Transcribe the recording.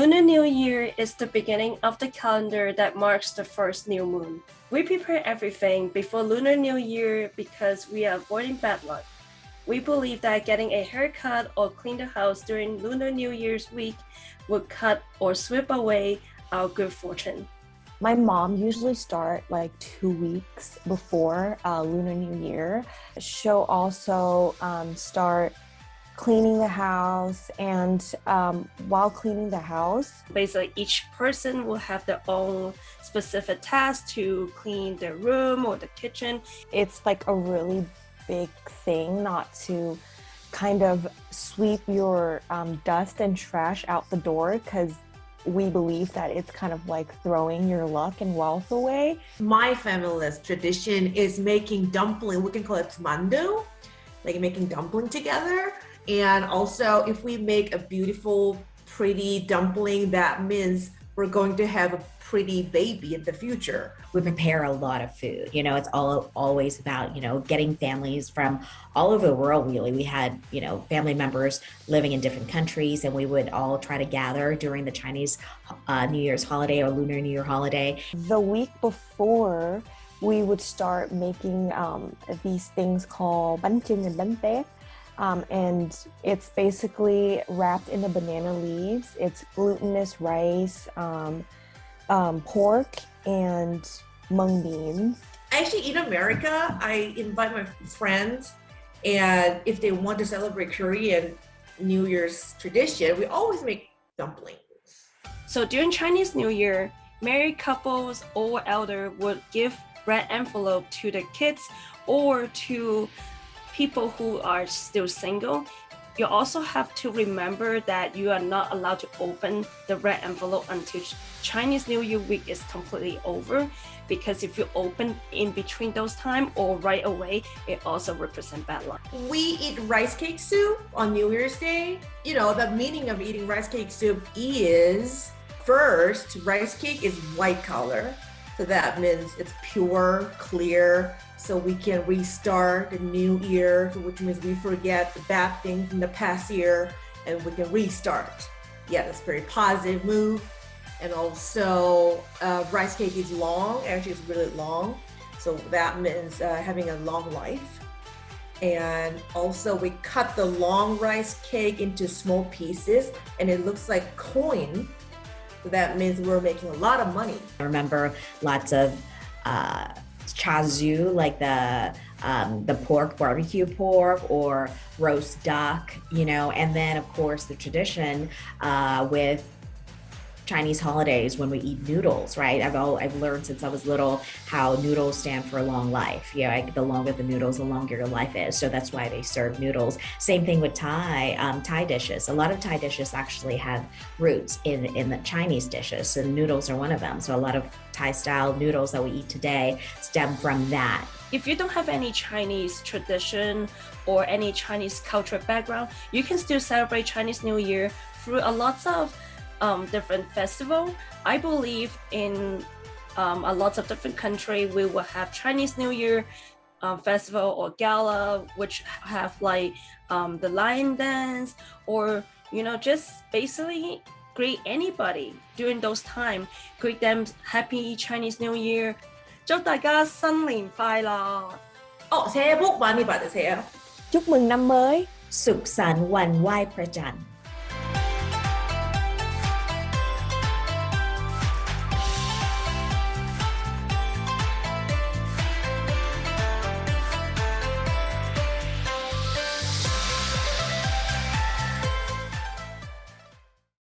Lunar New Year is the beginning of the calendar that marks the first new moon. We prepare everything before Lunar New Year because we are avoiding bad luck. We believe that getting a haircut or clean the house during Lunar New Year's week would cut or sweep away our good fortune. My mom usually start like 2 weeks before Lunar New Year. She'll also start cleaning the house, and while cleaning the house, basically each person will have their own specific task to clean their room or the kitchen. It's like a really big thing not to kind of sweep your dust and trash out the door, because we believe that it's kind of like throwing your luck and wealth away. My family's tradition is making dumpling. We can call it mandu, like making dumpling together. And also, if we make a beautiful, pretty dumpling, that means we're going to have a pretty baby in the future. We prepare a lot of food. It's always about, getting families from all over the world, really. We had, family members living in different countries, and we would all try to gather during the Chinese New Year's holiday or Lunar New Year holiday. The week before, we would start making these things called bánh and bánh tét. And it's basically wrapped in the banana leaves. It's glutinous rice, pork, and mung beans. Actually, in America, I invite my friends, and if they want to celebrate Korean New Year's tradition, we always make dumplings. So during Chinese New Year, married couples or elder would give red envelope to the kids or to people who are still single. You also have to remember that you are not allowed to open the red envelope until Chinese New Year week is completely over, because if you open in between those time or right away, it also represents bad luck. We eat rice cake soup on New Year's Day. The meaning of eating rice cake soup is, first, rice cake is white color. So that means it's pure, clear, so we can restart the new year, which means we forget the bad things from the past year and we can restart. Yeah, that's a very positive move. And also, rice cake is long, actually it's really long. So that means having a long life. And also we cut the long rice cake into small pieces and it looks like coin. So that means we're making a lot of money. I remember lots of char siu, like the pork, barbecue pork, or roast duck, and then of course the tradition with Chinese holidays when we eat noodles, right? I've learned since I was little how noodles stand for a long life. The longer the noodles, the longer your life is. So that's why they serve noodles. Same thing with Thai dishes. A lot of Thai dishes actually have roots in the Chinese dishes, and noodles are one of them. So a lot of Thai style noodles that we eat today stem from that. If you don't have any Chinese tradition or any Chinese cultural background, you can still celebrate Chinese New Year through a lots of different festival. I believe in a lots of different countries we will have Chinese New Year festival or gala, which have like the lion dance, or just basically greet anybody during those time, greet them Happy Chinese New Year. 祝大家新年快樂! 새해 복 많이 받으세요. Chúc mừng năm mới. Suk san wan wai prajan.